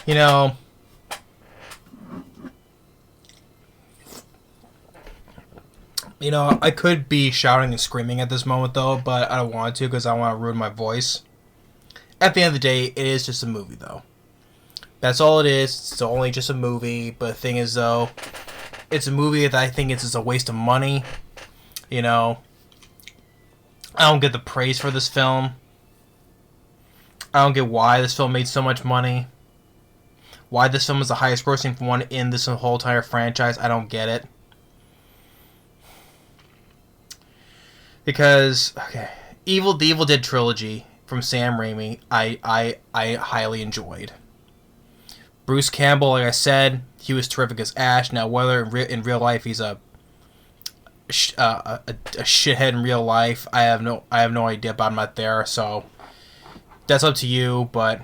You know, I could be shouting and screaming at this moment though, but I don't want to because I don't want to ruin my voice. At the end of the day, it is just a movie though. That's all it is. It's only just a movie. But the thing is though, it's a movie that I think it's just a waste of money. You know, I don't get the praise for this film. I don't get why this film made so much money. Why this film is the highest grossing one in this whole entire franchise, I don't get it. Because, okay, the Evil Dead trilogy from Sam Raimi, I highly enjoyed. Bruce Campbell, like I said, he was terrific as Ash. Now, whether in real life he's a shithead in real life, I have no idea about him out there. So that's up to you. But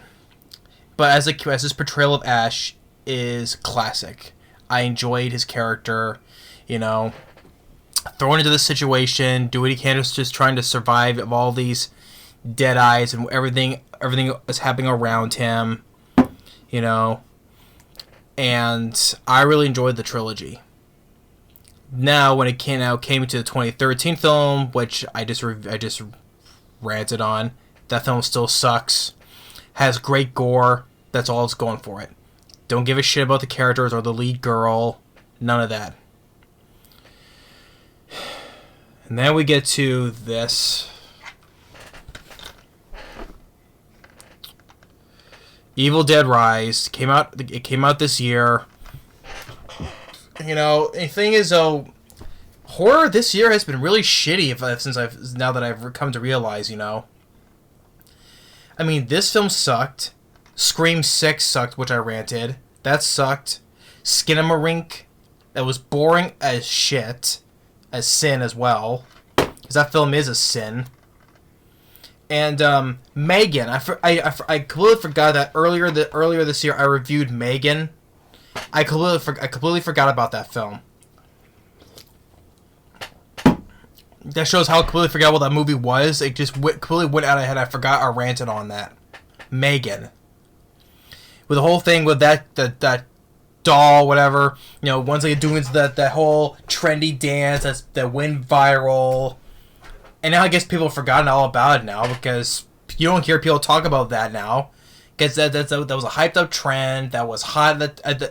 as his portrayal of Ash is classic. I enjoyed his character. You know, thrown into this situation, do what he can, just trying to survive of all these dead eyes and everything is happening around him. You know. And I really enjoyed the trilogy. Now, when it came to the 2013 film, which I just ranted on, that film still sucks. Has great gore. That's all it's going for it. Don't give a shit about the characters or the lead girl. None of that. And then we get to this. Evil Dead Rise It came out this year. You know, the thing is though, horror this year has been really shitty. Now that I've come to realize, you know. I mean, this film sucked. Scream 6 sucked, which I ranted. That sucked. Skinamarink, that was boring as shit, as sin as well, because that film is a sin. And Megan, I completely forgot that earlier this year I reviewed Megan. I completely forgot about that film. That shows how completely forgot what that movie was. It just completely went out of my head. I forgot I ranted on that. Megan, with the whole thing with that doll, whatever. You know, once they doing that whole trendy dance that went viral. And now I guess people have forgotten all about it now because you don't hear people talk about that now. Because that was a hyped up trend that was hot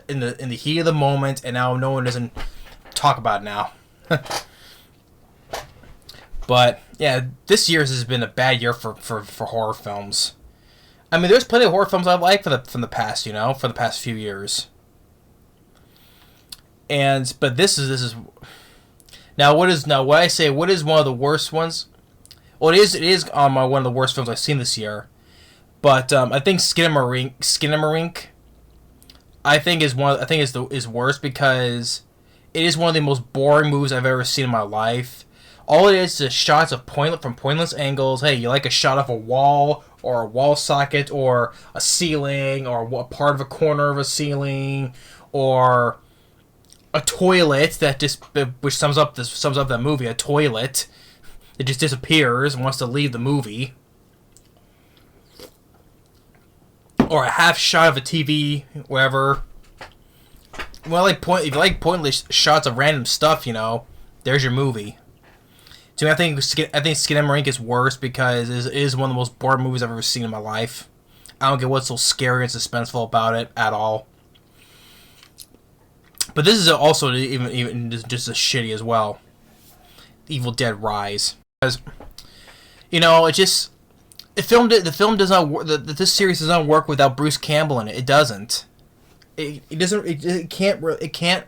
in the heat of the moment, and now no one doesn't talk about it now. But yeah, this year has been a bad year for horror films. I mean, there's plenty of horror films I like from the past, you know, for the past few years. But this is. What I say, what is one of the worst ones? Well, it is one of the worst films I've seen this year. But I think Skinamarink I think is worse because it is one of the most boring movies I've ever seen in my life. All it is shots of from pointless angles. Hey, you like a shot of a wall or a wall socket or a ceiling or a part of a corner of a ceiling or a toilet which sums up that movie. A toilet that just disappears and wants to leave the movie, or a half shot of a TV, whatever. Well, if you like pointless shots of random stuff, you know, there's your movie. To me, I think Skinamarink is worse because it is one of the most boring movies I've ever seen in my life. I don't get what's so scary and suspenseful about it at all. But this is also even just as shitty as well. Evil Dead Rise, because you know this series does not work without Bruce Campbell in it. It doesn't. It can't.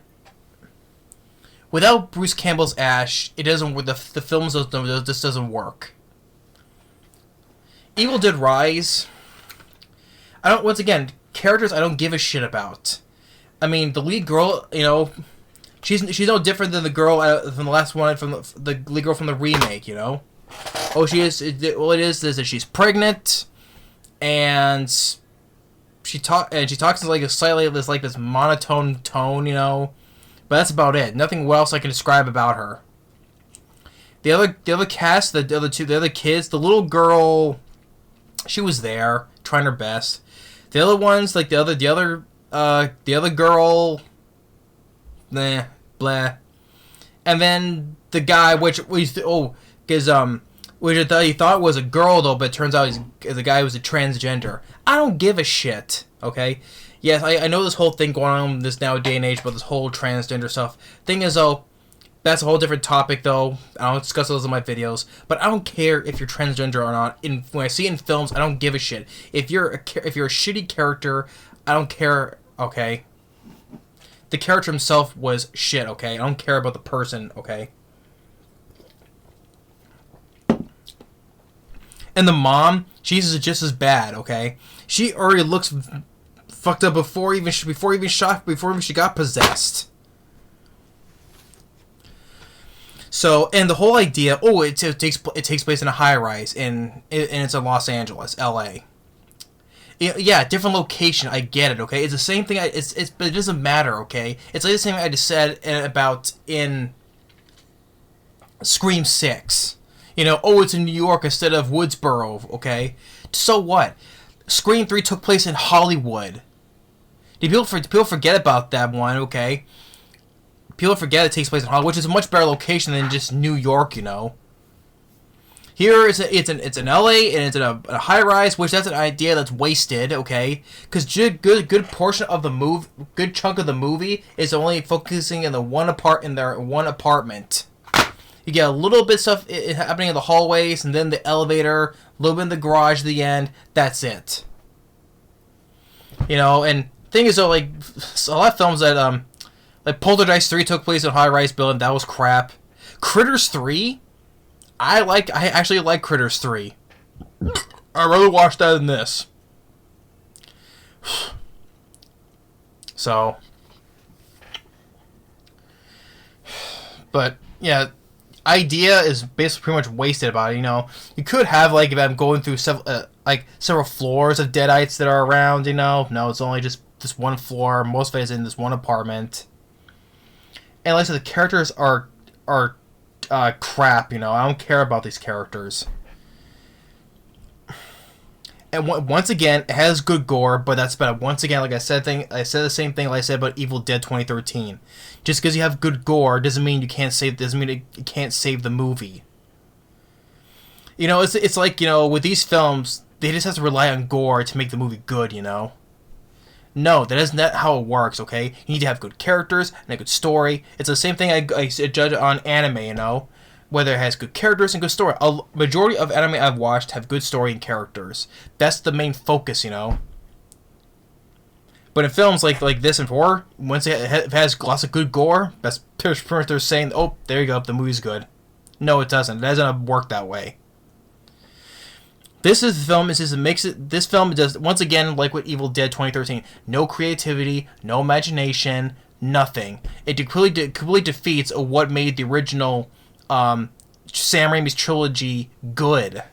Without Bruce Campbell's Ash, it doesn't. The films just doesn't work. Evil Dead Rise. Characters I don't give a shit about. I mean, the lead girl, you know, she's no different than the girl from the last one, from the lead girl from the remake, you know. Oh, she is. It is that she's pregnant, and she talks in like a slightly this monotone tone, you know. But that's about it. Nothing else I can describe about her. The other cast, the other kids, the little girl, she was there trying her best. The other ones, like the other girl, nah, blah. And then the guy, which we because which I thought he thought was a girl though, but it turns out the guy was a transgender. I don't give a shit. Okay, yes, I know this whole thing going on in this now day and age about this whole transgender stuff. Thing is though, that's a whole different topic though. I don't discuss those in my videos, but I don't care if you're transgender or not. When I see it in films, I don't give a shit. If you're a shitty character, I don't care. Okay. The character himself was shit, okay? I don't care about the person, okay? And the mom, she's just as bad, okay? She already looks fucked up before she got possessed. So, and the whole idea, it takes place in a high rise and it's in Los Angeles, LA. Yeah, different location. I get it. Okay, it's the same thing. But it doesn't matter. Okay, it's like the same thing I just said about in Scream 6. You know, it's in New York instead of Woodsboro. Okay, so what? Scream 3 took place in Hollywood. People forget about that one? Okay, people forget it takes place in Hollywood, which is a much better location than just New York. You know. Here it's in LA and it's in a high rise, which that's an idea that's wasted, okay? Because good portion of the movie, good chunk of the movie is only focusing in one apartment. You get a little bit of stuff happening in the hallways, and then the elevator, a little bit in the garage at the end. That's it. You know, and thing is though, like a lot of films that like Poltergeist 3 took place in a high rise building, that was crap. Critters 3. I actually like Critters 3. I'd rather watch that than this. So. But, yeah. Idea is basically pretty much wasted about it, you know. You could have, like, if I'm going through several floors of Deadites that are around, you know. No, it's only just this one floor. Most of it is in this one apartment. And like I said, the characters are crap, you know. I don't care about these characters. And once again, it has good gore, but that's about it. Once again, like I said the same thing like I said about Evil Dead 2013. Just because you have good gore doesn't mean it can't save the movie. You know, it's like, you know, with these films, they just have to rely on gore to make the movie good, you know. No, that isn't how it works, okay? You need to have good characters and a good story. It's the same thing I judge on anime, you know? Whether it has good characters and good story. A majority of anime I've watched have good story and characters. That's the main focus, you know? But in films like this and horror, once it has lots of good gore, that's pretty much they're saying, oh, there you go, the movie's good. No, it doesn't. It doesn't work that way. This film does, once again, like with Evil Dead 2013, no creativity, no imagination, nothing. It completely defeats what made the original Sam Raimi's trilogy good.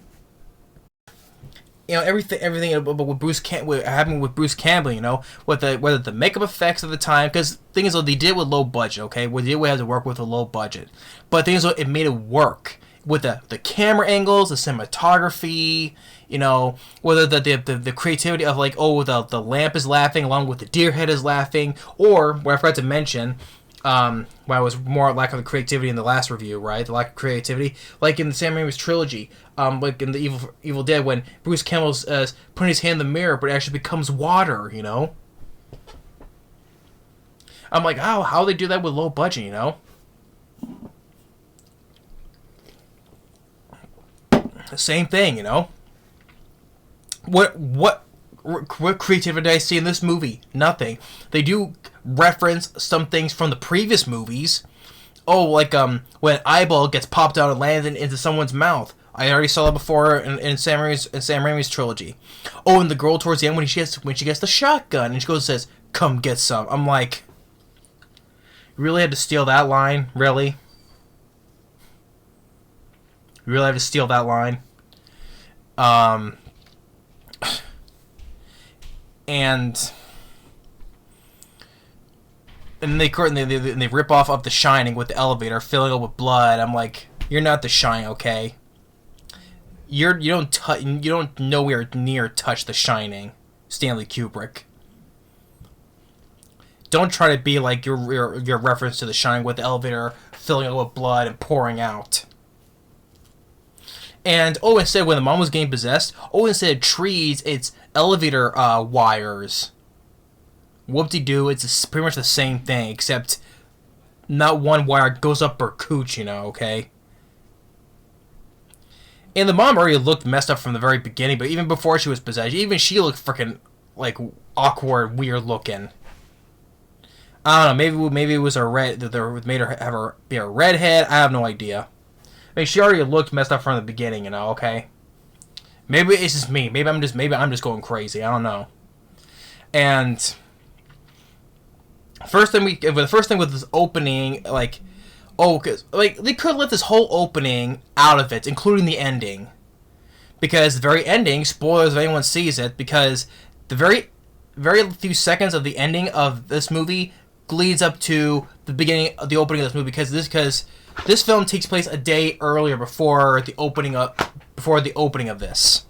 You know, everything what happened with Bruce Campbell, you know, whether the makeup effects at the time, because thing is, they did it with low budget, okay? They had to work with a low budget, but the thing is, it made it work. With the camera angles, the cinematography, you know, whether the creativity of like, the lamp is laughing along with the deer head is laughing, or what I forgot to mention, where I was more lack of creativity in the last review, right? The lack of creativity, like in the Sam Raimi's trilogy, like in the Evil Dead, when Bruce Campbell's putting his hand in the mirror, but it actually becomes water, you know. I'm like, how they do that with low budget, you know? Same thing, you know. What creativity did I see in this movie? Nothing. They do reference some things from the previous movies. Like when eyeball gets popped out and lands into someone's mouth. I already saw that before in Sam Raimi's trilogy. And the girl towards the end when she gets the shotgun and she goes and says, "Come get some." I'm like, you really had to steal that line, really? You really have to steal that line. And they rip off of The Shining with the elevator filling up with blood. I'm like, you're not The Shining, okay? You don't nowhere near touch The Shining. Stanley Kubrick. Don't try to be like your reference to The Shining with the elevator filling up with blood and pouring out. And instead when the mom was getting possessed, instead of trees, it's elevator wires. Whoop-de-doo, it's pretty much the same thing, except not one wire goes up her cooch, okay? And the mom already looked messed up from the very beginning, but even before she was possessed, even she looked freaking, like, awkward, weird looking. I don't know, maybe it was a red, that made her have her be a redhead, I have no idea. I mean, she already looked messed up from the beginning, okay? Maybe it's just me. Maybe I'm just going crazy. I don't know. And the first thing with this opening, because they could let this whole opening out of it, including the ending, because the very ending, spoilers if anyone sees it, because the very few seconds of the ending of this movie leads up to the beginning of the opening of this movie, because this film takes place a day earlier before the opening of this.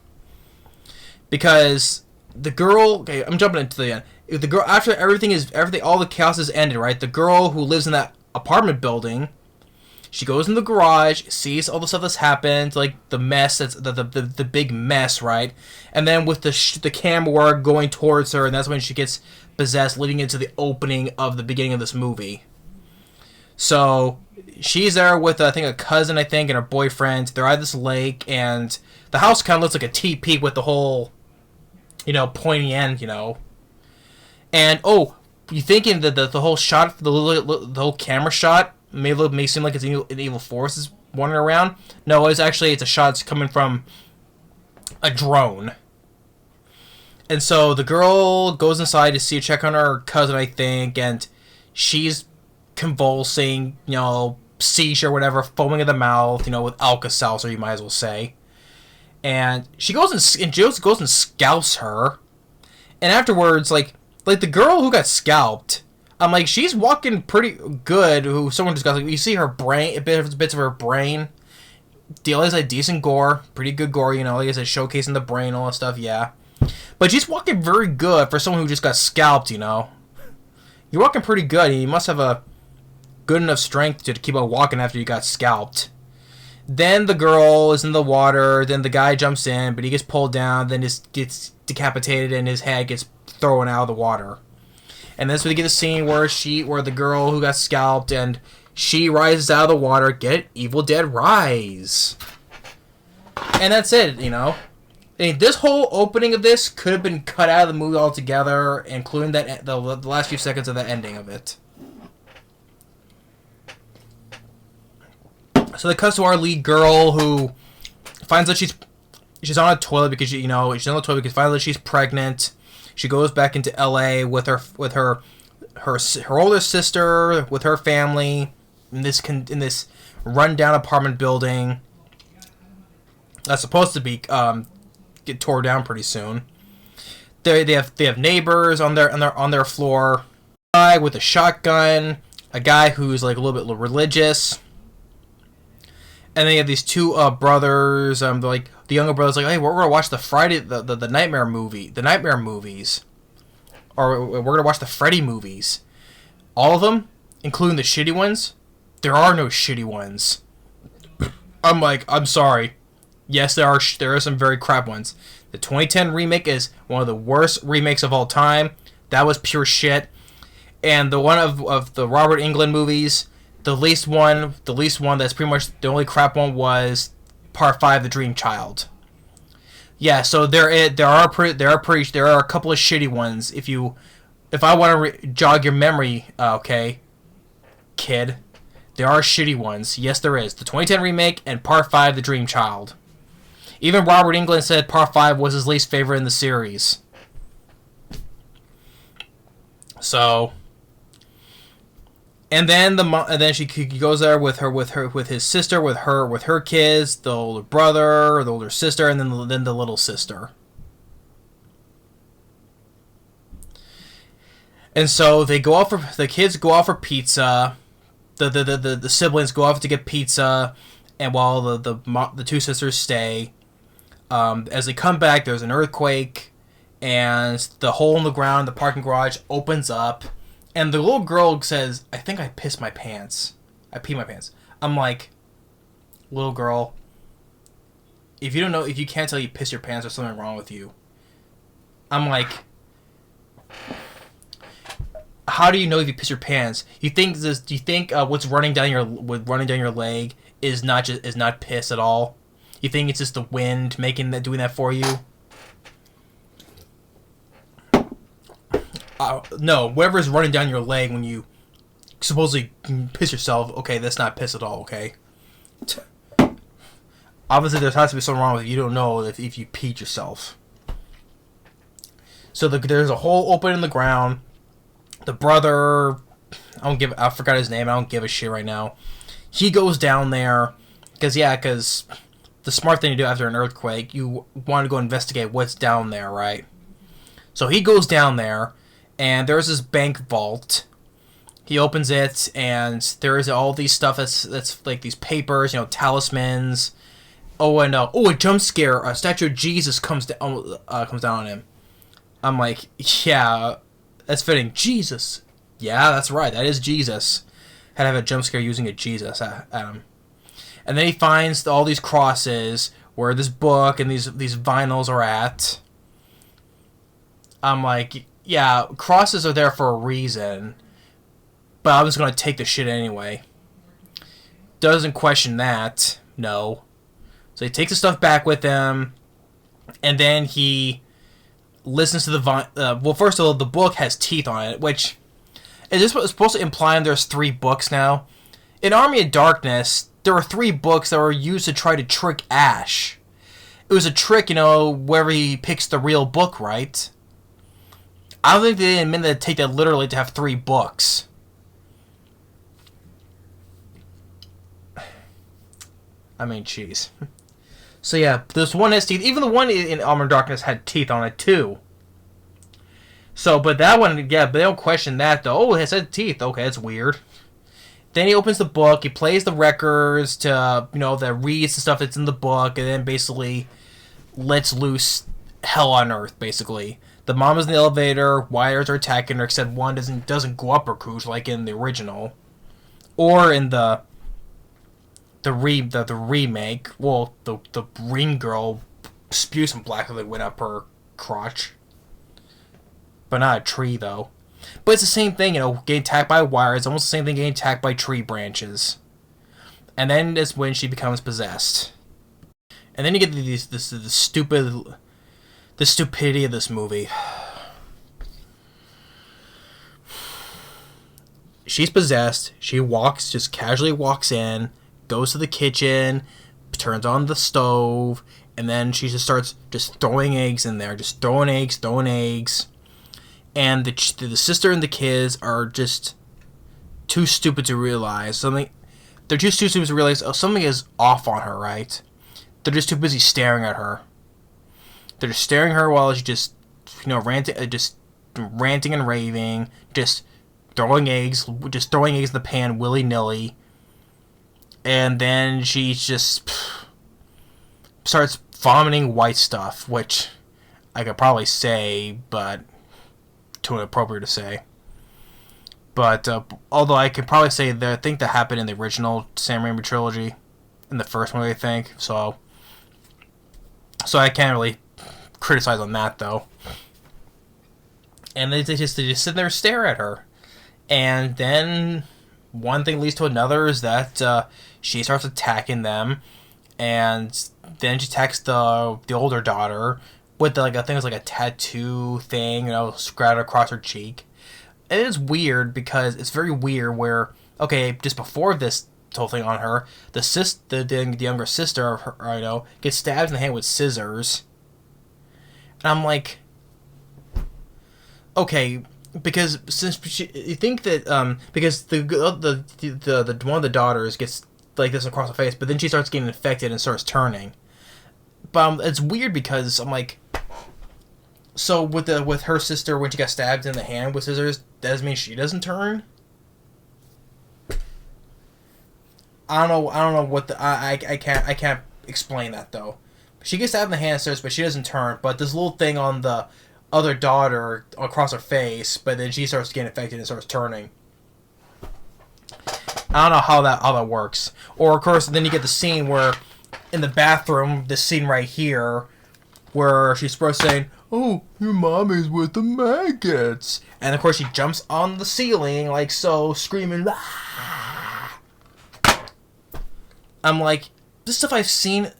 Because the girl, okay, I'm jumping into the end. The girl, after everything, all the chaos is ended, right? The girl who lives in that apartment building, she goes in the garage, sees all the stuff that's happened, like the mess, that's the big mess, right? And then with the camera going towards her, and that's when she gets possessed, leading into the opening of the beginning of this movie. So she's there with, I think, a cousin, and her boyfriend. They're at this lake, and the house kind of looks like a teepee with the whole, pointy end, And, you thinking that the whole shot, the whole camera shot may seem like it's an evil force is wandering around. No, it's a shot that's coming from a drone. And so the girl goes inside to check on her cousin, and she's convulsing, seizure, whatever, foaming at the mouth, with Alka-Seltzer, you might as well say. And she goes and scalps her. And afterwards, like the girl who got scalped, I'm like, she's walking pretty good. Someone just got, you see her brain, bits of her brain. Deal is decent gore, pretty good gore, like I said, showcasing the brain, all that stuff, yeah. But she's walking very good for someone who just got scalped, You're walking pretty good, and you must have a good enough strength to keep on walking after you got scalped. Then the girl is in the water, then the guy jumps in, but he gets pulled down, then gets decapitated, and his head gets thrown out of the water. And that's when you get the scene where the girl who got scalped, and she rises out of the water, get Evil Dead Rise. And that's it, I mean, this whole opening of this could have been cut out of the movie altogether, including the last few seconds of the ending of it. So they cut to our lead girl, who finds that she's on a toilet because she's on the toilet because finally she's pregnant. She goes back into LA with her older sister, with her family in this rundown apartment building that's supposed to be get tore down pretty soon. They have neighbors on their floor. A guy with a shotgun, a guy who's like a little bit religious. And then you have these two brothers. The younger brother's like, "Hey, we're gonna watch the Nightmare movies, or we're gonna watch the Freddy movies. All of them, including the shitty ones. There are no shitty ones." I'm like, I'm sorry. Yes, there are some very crap ones. The 2010 remake is one of the worst remakes of all time. That was pure shit. And the one of the Robert Englund movies. The least one that's pretty much the only crap one was Part 5, The Dream Child. Yeah, so there are a couple of shitty ones. If I want to jog your memory, okay, kid, there are shitty ones. Yes, there is. The 2010 remake and Part 5, The Dream Child. Even Robert Englund said Part 5 was his least favorite in the series. So. And then she goes there with his sister, with her kids, the older brother, the older sister, and then the little sister. And so the kids go out for pizza, the siblings go off to get pizza, and while the two sisters stay, as they come back, there's an earthquake, and the hole in the ground, the parking garage opens up, and the little girl says, "I think I pissed my pants. I peed my pants." I'm like, little girl, if you can't tell you piss your pants, there's something wrong with you. I'm like, how do you know if you piss your pants? You think what's running down your leg is not piss at all? You think it's just the wind doing that for you? No, whatever is running down your leg when you supposedly piss yourself, okay, that's not piss at all, okay? Obviously, there has to be something wrong with you. You don't know if you peed yourself. So there's a hole open in the ground. The brother, I forgot his name. I don't give a shit right now. He goes down there because the smart thing to do after an earthquake, you want to go investigate what's down there, right? So he goes down there, and there's this bank vault. He opens it, and there is all these stuff that's like these papers, talismans. Oh, and a jump scare! A statue of Jesus comes down on him. I'm like, yeah, that's fitting. Jesus. Yeah, that's right. That is Jesus. Had to have a jump scare using a Jesus at him. And then he finds all these crosses where this book and these vinyls are at. I'm like, yeah, crosses are there for a reason. But I'm just going to take the shit anyway. Doesn't question that. No. So he takes the stuff back with him. And then he listens to well, first of all, the book has teeth on it, which is this supposed to imply there's 3 books now? In Army of Darkness, there were 3 books that were used to try to trick Ash. It was a trick, wherever he picks the real book, right? I don't think they meant to take that literally to have 3 books. I mean, jeez. So yeah, this one has teeth. Even the one in Armor of Darkness had teeth on it too. So, but that one, yeah, but they don't question that though. Oh, it has teeth. Okay, that's weird. Then he opens the book. He plays the records to, that reads the stuff that's in the book, and then basically lets loose hell on Earth. Basically, the mom is in the elevator. Wires are attacking her. Except one doesn't go up her cooch like in the original, or in the remake. Well, the ring girl spews some black liquid up her crotch, but not a tree though. But it's the same thing, getting attacked by wires. Almost the same thing, getting attacked by tree branches. And then is when she becomes possessed. And then you get the stupidity of this movie. She's possessed. She just casually walks in, goes to the kitchen, turns on the stove, and then she just starts throwing eggs in there. Just throwing eggs. And the sister and the kids are just too stupid to realize something. They're just too stupid to realize something is off on her, right? They're just too busy staring at her. They're just staring at her while she's just, ranting and raving, just throwing eggs in the pan willy-nilly. And then she just starts vomiting white stuff, which I could probably say, but too inappropriate to say. But although I could probably say that I think that happened in the original Sam Raimi trilogy, in the first one, I think. So I can't really criticize on that though. And they just sit there and stare at her, and then one thing leads to another is that she starts attacking them, and then she attacks the older daughter with I think it's like a tattoo thing, scratched across her cheek. And it is weird because it's very weird where, okay, just before this whole thing on her, the younger sister of her, gets stabbed in the hand with scissors. And I'm like, okay, because you think that because the one of the daughters gets like this across the face, but then she starts getting infected and starts turning. But it's weird because I'm like, so with her sister when she got stabbed in the hand with scissors, does mean she doesn't turn? I don't know what I can't explain that though. She gets stabbed in the hand with scissors, but she doesn't turn. But this little thing on the other daughter across her face, but then she starts getting infected and starts turning. I don't know how that works. Or of course, then you get the scene where in the bathroom, this scene right here, where she's supposed to say, "Oh, your mom is with the maggots," and of course she jumps on the ceiling like so, screaming. Ah! I'm like, this stuff I've seen.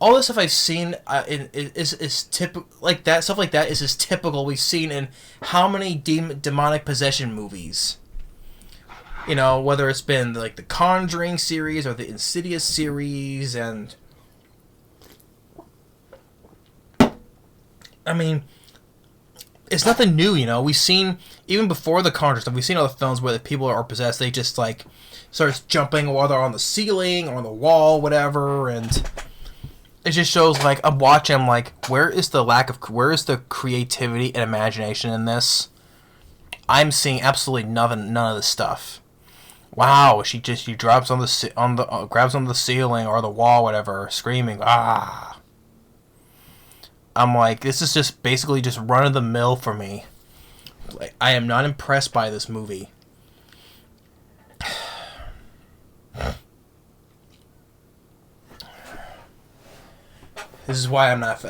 All the stuff I've seen is typical. Like that stuff like that is as typical we've seen in how many demonic possession movies. You know, whether it's been like the Conjuring series or the Insidious series, and I mean, it's nothing new. You know, we've seen even before the Conjuring stuff. We've seen other films where the people are possessed. They just like starts jumping while they're on the ceiling or on the wall, whatever, and it just shows like I'm watching. I'm like, where is the creativity and imagination in this? I'm seeing absolutely nothing, none of this stuff. Wow, she drops on the grabs on the ceiling or the wall, whatever, screaming. Ah, I'm like, this is just basically just run of the mill for me. Like, I am not impressed by this movie. This is why I'm not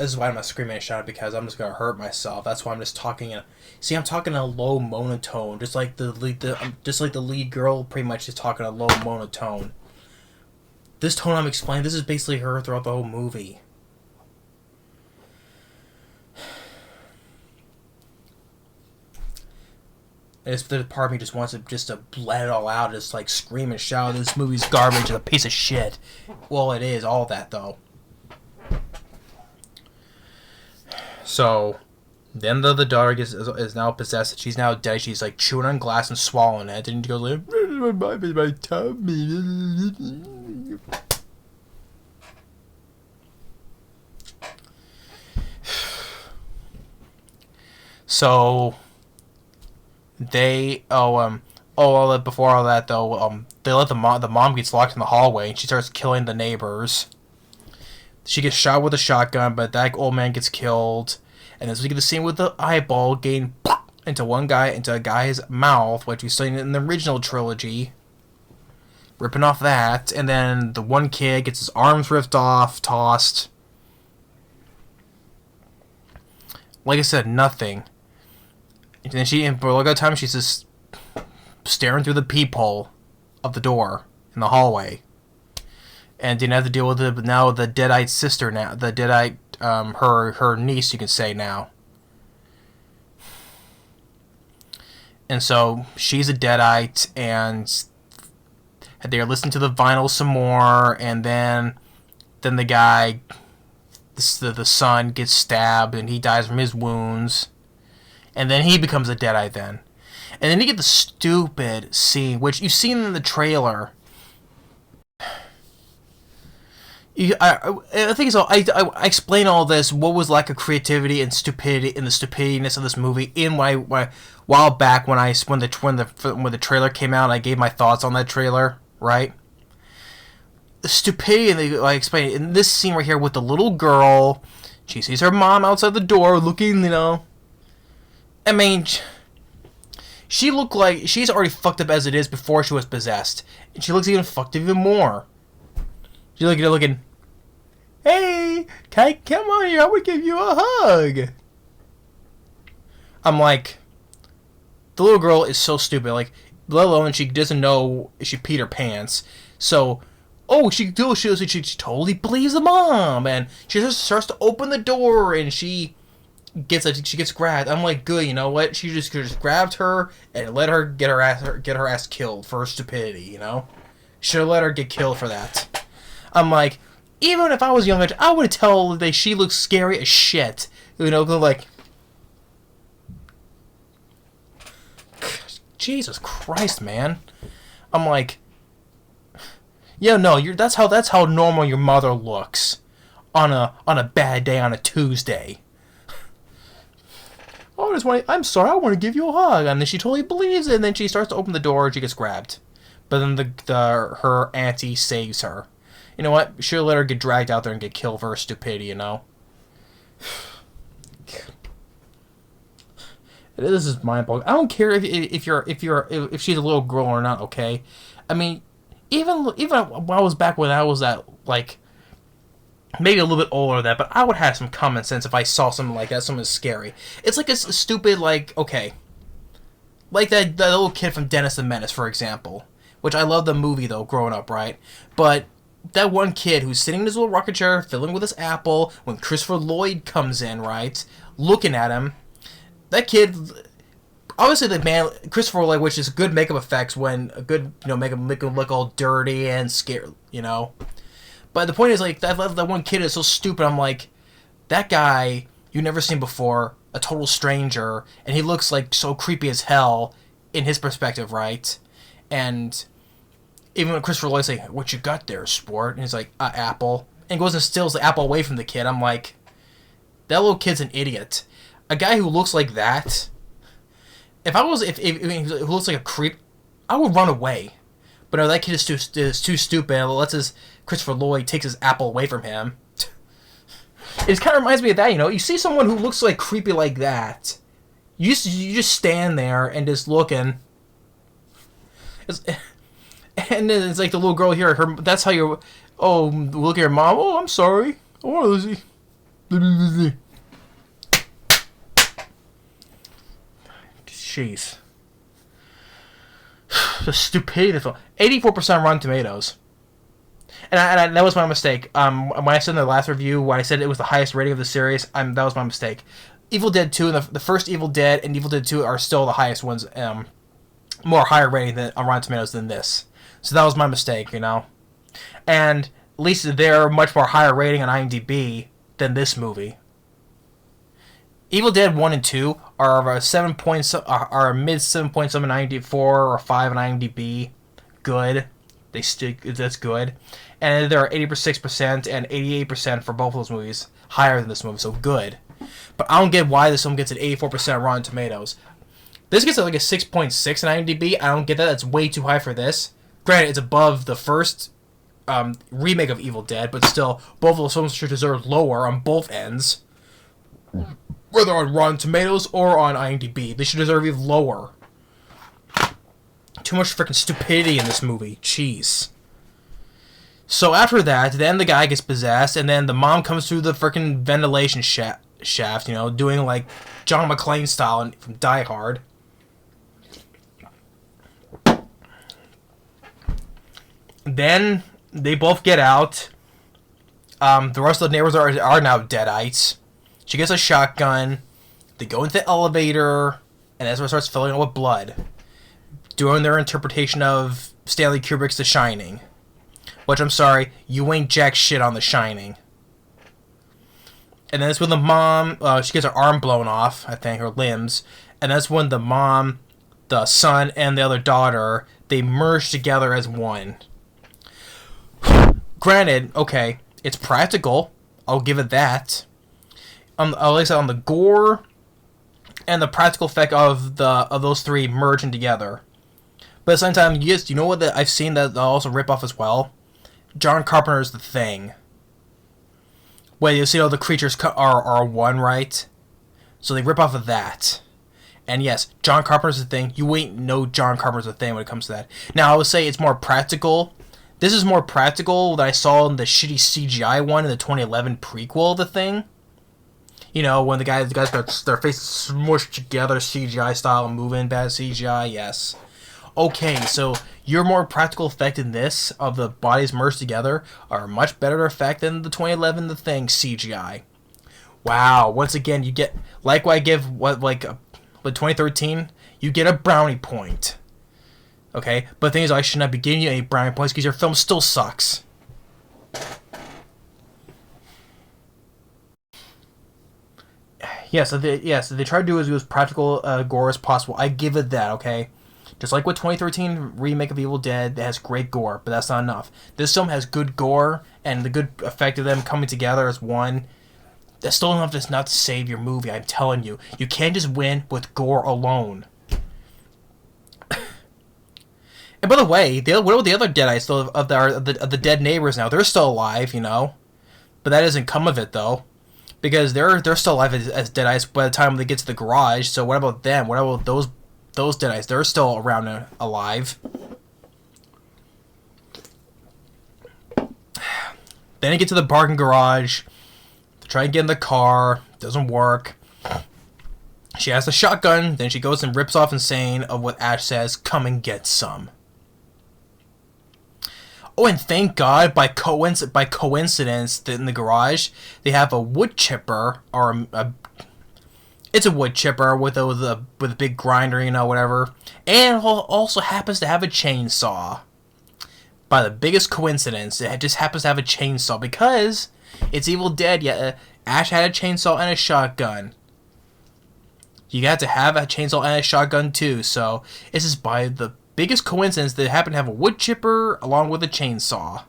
screaming and shouting, because I'm just gonna hurt myself. That's why I'm just talking I'm talking in a low monotone, just like the lead girl pretty much is talking a low monotone. This tone I'm explaining, this is basically her throughout the whole movie. And the part of me just wants to let it all out, just like scream and shout, this movie's garbage and a piece of shit. Well, it is all that though. So, then the daughter is now possessed. She's now dead. She's like chewing on glass and swallowing it. And she goes like, my tummy. So, before all that though, they let the mom gets locked in the hallway and she starts killing the neighbors. She gets shot with a shotgun, but that old man gets killed. And then we get the scene with the eyeball getting into a guy's mouth, which we've seen in the original trilogy. Ripping off that. And then the one kid gets his arms ripped off, tossed. Like I said, nothing. And then for a lot of time, she's just staring through the peephole of the door in the hallway. And didn't have to deal with it, but now the Deadite sister now. The Deadite, her niece, you can say now. And so, she's a Deadite, and they're listening to the vinyl some more, and then the guy, the son, gets stabbed, and he dies from his wounds. And then he becomes a Deadite then. And then you get the stupid scene, which you've seen in the trailer. I think so. I explain all this. What was lack of creativity and stupidity and the stupidiness of this movie in my while back when the trailer came out. I gave my thoughts on that trailer. Right. The stupidity, and I explained it in this scene right here with the little girl. She sees her mom outside the door looking. You know. I mean, she looked like she's already fucked up as it is before she was possessed, and she looks even fucked even more. She's looking, hey, come on here, I would give you a hug. I'm like, the little girl is so stupid, like, let alone she doesn't know she peed her pants. So, she totally believes the mom, and she just starts to open the door, and she gets grabbed. I'm like, good, you know what? She just grabbed her and let her get her ass killed for her stupidity, you know? Should have let her get killed for that. I'm like, even if I was younger, I would tell that she looks scary as shit. You know, like, Jesus Christ, man. I'm like, yeah, no, that's how normal your mother looks on a bad day on a Tuesday. I'm sorry, I want to give you a hug, and then she totally believes it, and then she starts to open the door, and she gets grabbed. But then her auntie saves her. You know what? She'll let her get dragged out there and get killed for her stupidity, you know? This is mind-boggling. I don't care if she's a little girl or not. Okay, I mean, even when I was back when I was at like maybe a little bit older than that, but I would have some common sense if I saw something like that, something scary. It's like a stupid like okay, like that little kid from Dennis the Menace, for example, which I love the movie though, growing up, right? But that one kid who's sitting in his little rocket chair, fiddling with his apple, when Christopher Lloyd comes in, right, looking at him, that kid, obviously the man, Christopher Lloyd, which is good makeup effects when a good, makeup make him look all dirty and scared, But the point is, like, that one kid is so stupid. I'm like, that guy you never seen before, a total stranger, and he looks like so creepy as hell in his perspective, right? And even when Christopher Lloyd's like, "What you got there, sport?" and he's like, "Apple," and goes and steals the apple away from the kid. I'm like, that little kid's an idiot. A guy who looks like that. If who looks like a creep, I would run away. But no, that kid is too stupid. And lets his Christopher Lloyd takes his apple away from him. It kind of reminds me of that, You see someone who looks like creepy like that, you just stand there and just looking. And then it's like the little girl here. That's how you. Oh, look at your mom. Oh, I'm sorry. Oh, Lizzie. Jeez. The stupidity of the film. 84% Rotten Tomatoes. And that was my mistake. When I said in the last review, when I said it was the highest rating of the series, that was my mistake. Evil Dead 2 and the first Evil Dead and Evil Dead 2 are still the highest ones, more higher rating on Rotten Tomatoes than this. So that was my mistake, And at least they're much more higher rating on IMDb than this movie. Evil Dead 1 and 2 are 7 points, are mid 7 points on IMDb, 4 or 5 on IMDb. Good. That's good. And there are 86% and 88% for both of those movies, higher than this movie, so good. But I don't get why this film gets an 84% Rotten Tomatoes. This gets like a 6.6 on IMDb. I don't get that. That's way too high for this. Granted, it's above the first remake of Evil Dead, but still, both of those films should deserve lower on both ends. Whether on Rotten Tomatoes or on IMDb, they should deserve even lower. Too much freaking stupidity in this movie. Jeez. So after that, then the guy gets possessed, and then the mom comes through the freaking ventilation shaft, doing like John McClane style from Die Hard. Then they both get out. The rest of the neighbors are now deadites. She gets a shotgun. They go into the elevator, and Ezra starts filling it with blood, doing their interpretation of Stanley Kubrick's The Shining. Which, I'm sorry, you ain't jack shit on The Shining. And then it's when the mom, she gets her arm blown off, I think, her limbs. And that's when the mom, the son, and the other daughter, they merge together as one. Granted, okay, it's practical. I'll give it that. Like I said, on the gore and the practical effect of those three merging together. But at the same time, you know what I've seen that also rip off as well? John Carpenter's The Thing. Where you see all the creatures are one, right? So they rip off of that. And yes, John Carpenter's The Thing. You ain't know John Carpenter's The Thing when it comes to that. Now, I would say it's more practical. This is more practical than I saw in the shitty CGI one in the 2011 prequel of The Thing. When the guys got their faces smushed together CGI style and moving bad CGI, yes. Okay, so your more practical effect in this, of the bodies merged together, are a much better effect than the 2011 The Thing CGI. Wow, once again, you get, like what I give, with 2013, you get a brownie point. Okay, but the thing is, I should not be giving you any brownie points because your film still sucks. Yes, they try to do as practical gore as possible. I give it that, okay? Just like with 2013 remake of Evil Dead, it has great gore, but that's not enough. This film has good gore, and the good effect of them coming together as one. That's still enough not to save your movie, I'm telling you. You can't just win with gore alone. And by the way, what about the other Deadites of the dead neighbors now? They're still alive, But that doesn't come of it, though. because they're still alive as Deadites by the time they get to the garage. So what about them? What about those Deadites? They're still around and alive. Then you get to the parking garage. They try and get in the car. Doesn't work. She has the shotgun. Then she goes and rips off Insane of what Ash says, "Come and get some." Oh, and thank God, by coincidence, that in the garage they have a wood chipper, or it's a wood chipper with a big grinder, you know, whatever, and it also happens to have a chainsaw. By the biggest coincidence, it just happens to have a chainsaw because it's Evil Dead. Yet Ash had a chainsaw and a shotgun. You got to have a chainsaw and a shotgun too. So this is by the biggest coincidence that it happened to have a wood chipper along with a chainsaw.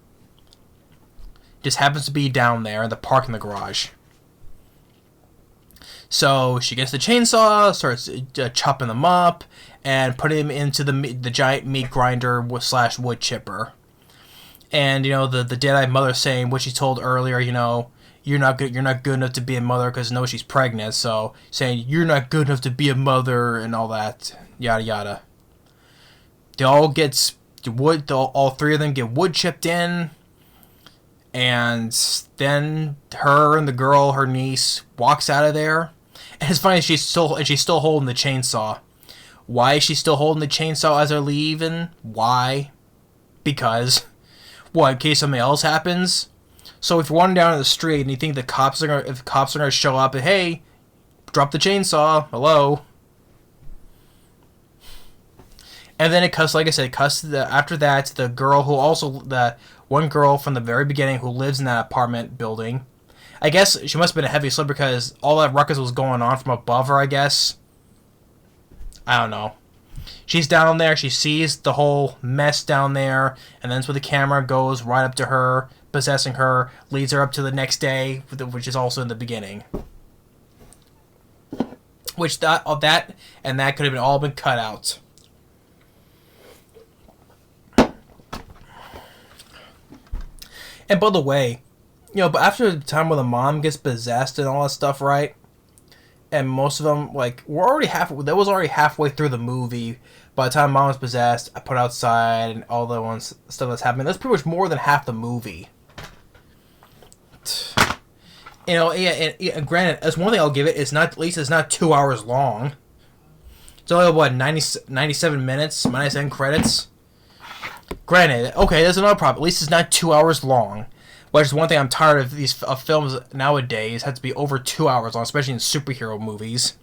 Just happens to be down there in the park in the garage. So she gets the chainsaw, starts chopping them up, and putting them into the giant meat grinder / wood chipper. And you know the Deadeye mother saying what she told earlier. You know, you're not good enough to be a mother because no, she's pregnant. So saying you're not good enough to be a mother and all that, yada yada. They all get wood. All three of them get wood chipped in, and then her and the girl, her niece, walks out of there. And it's funny, she's still holding the chainsaw. Why is she still holding the chainsaw as they're leaving? Why? Because, what, in case something else happens? So if you're wandering down the street and you think if the cops are gonna show up and, hey, drop the chainsaw, hello. And then it cuts, like I said, after that, the girl who also, the one girl from the very beginning who lives in that apartment building. I guess she must have been a heavy sleeper because all that ruckus was going on from above her, I guess. I don't know. She's down there, she sees the whole mess down there, and then that's where the camera goes right up to her, possessing her, leads her up to the next day, which is also in the beginning. Which that could have all been cut out. And by the way, you know, but after the time when the mom gets possessed and all that stuff, right? And most of them, like, that was already halfway through the movie. By the time mom was possessed, I put outside and all the stuff that's happening. That's pretty much more than half the movie. You know, and granted, that's one thing I'll give it. At least it's not 2 hours long. It's only, what, 97 minutes, minus end credits? Granted, okay, there's another problem. At least it's not 2 hours long. Which is one thing I'm tired of these films nowadays. Have to be over 2 hours long, especially in superhero movies.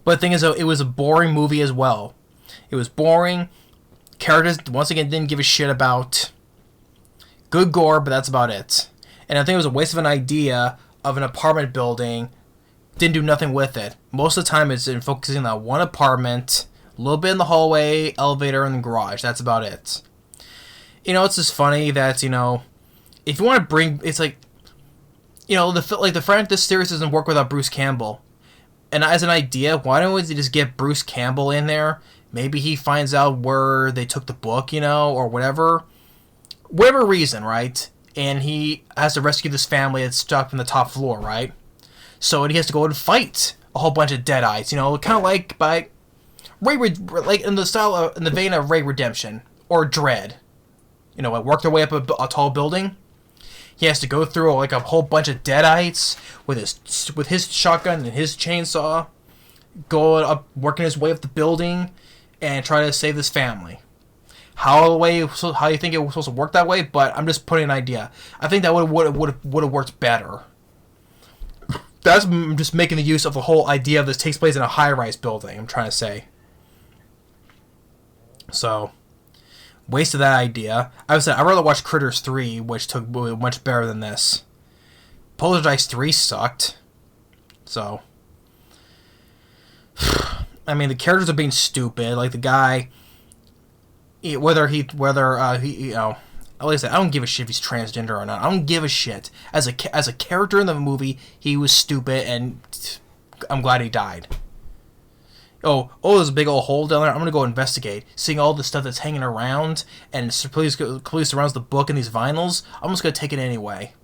But the thing is, though, it was a boring movie as well. It was boring. Characters, once again, didn't give a shit about. Good gore, but that's about it. And I think it was a waste of an idea of an apartment building. Didn't do nothing with it. Most of the time, it's in focusing on that one apartment, a little bit in the hallway, elevator, and the garage. That's about it. You know, it's just funny that, you know, if you want to bring, it's like, you know, this series doesn't work without Bruce Campbell. And as an idea, why don't we just get Bruce Campbell in there? Maybe he finds out where they took the book, you know, or whatever reason, right? And he has to rescue this family that's stuck in the top floor, right? So he has to go and fight a whole bunch of Deadites, you know, kind of like by like in the vein of Ray Redemption or Dread. You know, work their way up a tall building. He has to go through like a whole bunch of Deadites with his shotgun and his chainsaw, going up, working his way up the building, and try to save this family. How you think it was supposed to work that way? But I'm just putting an idea. I think that would have worked better. That's just making the use of the whole idea of this takes place in a high-rise building. I'm trying to say. So, wasted that idea. I would say I'd rather watch Critters 3, which took much better than this. Poltergeist 3 sucked. So, I mean, the characters are being stupid. Like the guy, whether he you know, like I said, I don't give a shit if he's transgender or not. I don't give a shit. As a character in the movie, he was stupid, and I'm glad he died. there's a big old hole down there. I'm gonna go investigate. Seeing all the stuff that's hanging around, and police surrounds the book and these vinyls. I'm just gonna take it anyway.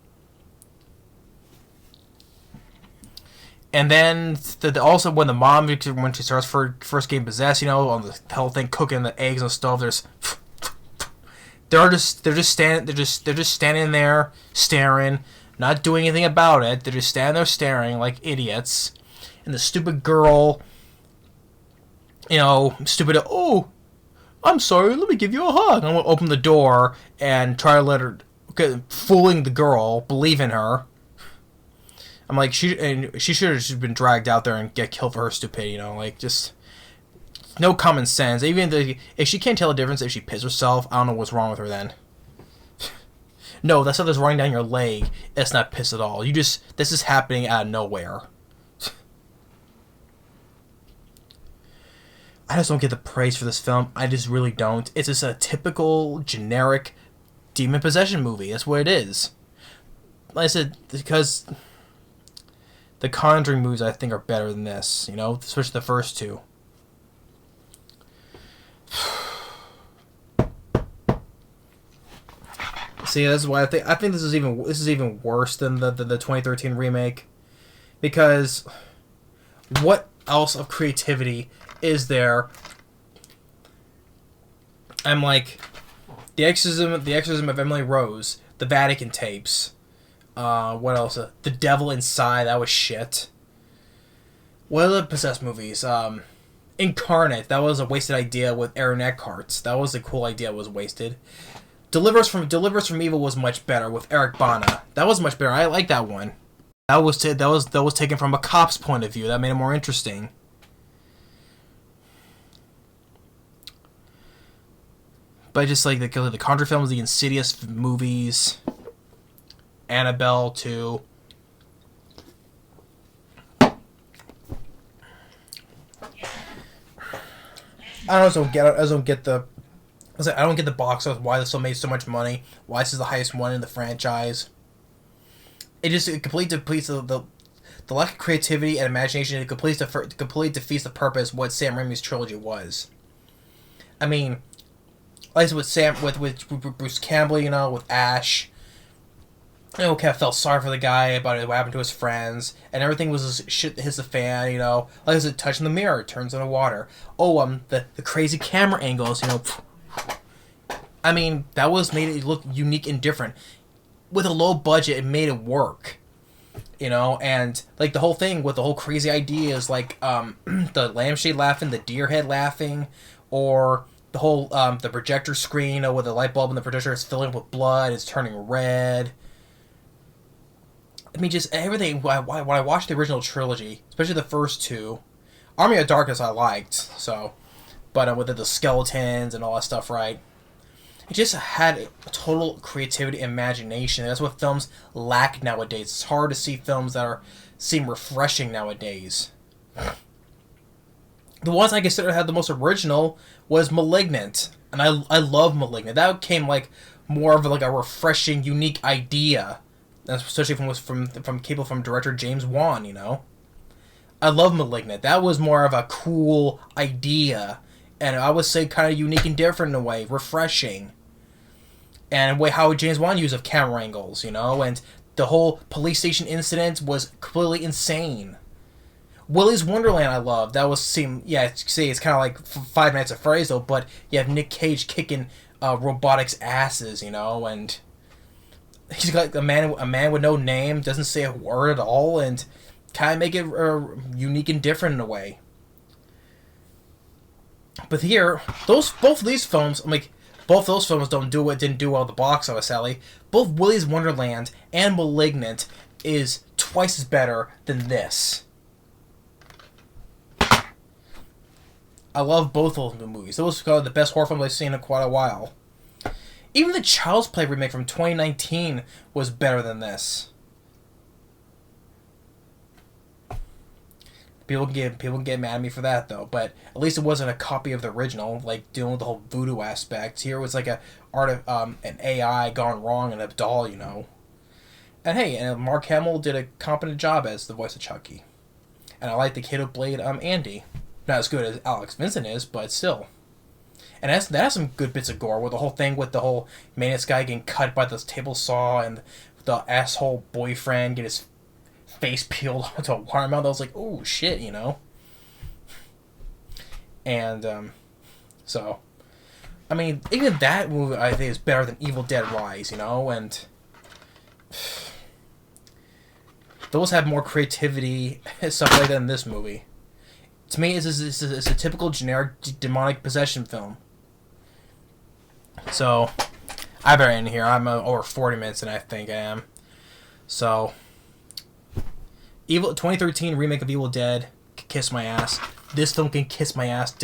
And then also when the mom, when she starts first getting possessed, on the whole thing, cooking the eggs on the stove, they're just standing there staring, not doing anything about it. They're just standing there staring like idiots. And the stupid girl, oh, I'm sorry, let me give you a hug. I'm gonna open the door and try to let her, fooling the girl, believe in her. I'm like, she should have just been dragged out there and get killed for her stupidity, just no common sense. Even if she can't tell the difference if she pissed herself, I don't know what's wrong with her then. No, that stuff that's running down your leg, it's not piss at all. This is happening out of nowhere. I just don't get the praise for this film. I just really don't. It's just a typical, generic demon possession movie. That's what it is. Like I said, because the Conjuring movies, I think, are better than this, especially the first two. See, that's why I think this is even worse than the 2013 remake, because what else of creativity is there? I'm like, the Exorcism of Emily Rose, the Vatican tapes. What else? The Devil Inside, that was shit. What other possessed movies? Incarnate, that was a wasted idea with Aaron Eckhart. That was a cool idea, was wasted. Deliver Us from Evil was much better with Eric Bana. That was much better. I like that one. That was taken from a cop's point of view. That made it more interesting. But just like the Conjuring films, the Insidious movies, Annabelle 2. I don't get the box office, why this film made so much money, why this is the highest one in the franchise. It completely depletes the lack of creativity and imagination. It completely defeats the purpose of what Sam Raimi's trilogy was. I mean, like I said, with Bruce Campbell, with Ash, kind of felt sorry for the guy about what happened to his friends, and everything was just shit that hits the fan, Like I said, touching the mirror, it turns into water. The crazy camera angles, I mean, that made it look unique and different. With a low budget, it made it work. And like the whole thing with the whole crazy ideas, like the lampshade laughing, the deer head laughing, or the whole the projector screen with the light bulb in the projector is filling with blood, it's turning red. I mean, just everything. When I watched the original trilogy, especially the first two, Army of Darkness I liked, but with the skeletons and all that stuff, right? It just had a total creativity and imagination. That's what films lack nowadays. It's hard to see films that seem refreshing nowadays. The ones I consider had the most original was Malignant, and I love Malignant. That came like more of a refreshing, unique idea, especially from director James Wan. I love Malignant. That was more of a cool idea, and I would say kind of unique and different in a way, refreshing. And the way how James Wan used of camera angles, and the whole police station incident was completely insane. Willy's Wonderland I love. That was it's kind of like 5 Nights at Freddy's though, but you have Nick Cage kicking robotics asses, and he's got a man with no name, doesn't say a word at all, and kind of make it unique and different in a way. But here, both of these films, both those films didn't do well at the box office, Sally. Both Willy's Wonderland and Malignant is twice as better than this. I love both of the movies. Those are the best horror films I've seen in quite a while. Even the Child's Play remake from 2019 was better than this. People can get mad at me for that though, but at least it wasn't a copy of the original, like dealing with the whole voodoo aspect. Here it was like an AI gone wrong and a doll, And hey, Mark Hamill did a competent job as the voice of Chucky, and I like the kid who played Andy. Not as good as Alex Vincent is, but still. And that has some good bits of gore, with the whole thing with the whole maintenance guy getting cut by this table saw, and the asshole boyfriend get his face peeled onto a watermelon. I was like, oh shit, you know? And, so, I mean, even that movie I think is better than Evil Dead Rise, you know? And those have more creativity and stuff like that in this movie. To me, it's a typical generic demonic possession film. So, I better end here. I'm over 40 minutes, and I think I am. So, 2013 remake of Evil Dead can kiss my ass. This film can kiss my ass.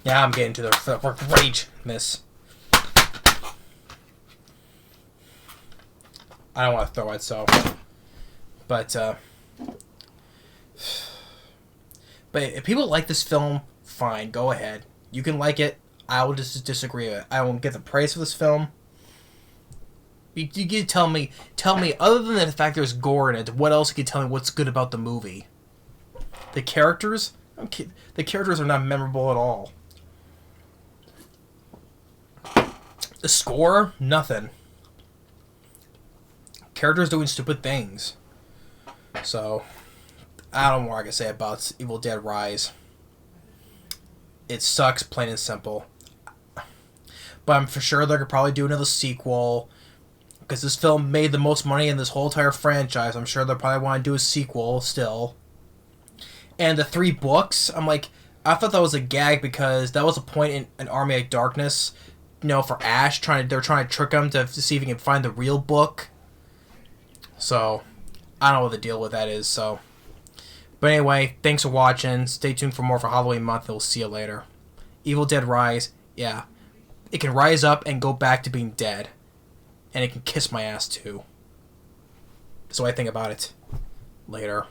Yeah, I'm getting to the rage in this. I don't want to throw it, so. But if people like this film, fine, go ahead. You can like it. I will just disagree with it. I won't get the praise for this film. You can tell me, other than the fact there's gore in it, what else can you tell me what's good about the movie? The characters? The characters are not memorable at all. The score? Nothing. Characters doing stupid things. So, I don't know more I can say about Evil Dead Rise. It sucks, plain and simple. But I'm for sure they could probably do another sequel, because this film made the most money in this whole entire franchise. I'm sure they'll probably want to do a sequel still. And the 3 books, I'm like, I thought that was a gag, because that was a point in an Army of Darkness, you know, for Ash. They're trying to trick him to see if he can find the real book. So, I don't know what the deal with that is, so. But anyway, thanks for watching. Stay tuned for more for Halloween month, and we'll see you later. Evil Dead Rise, yeah. It can rise up and go back to being dead. And it can kiss my ass, too. That's what I think about it. Later.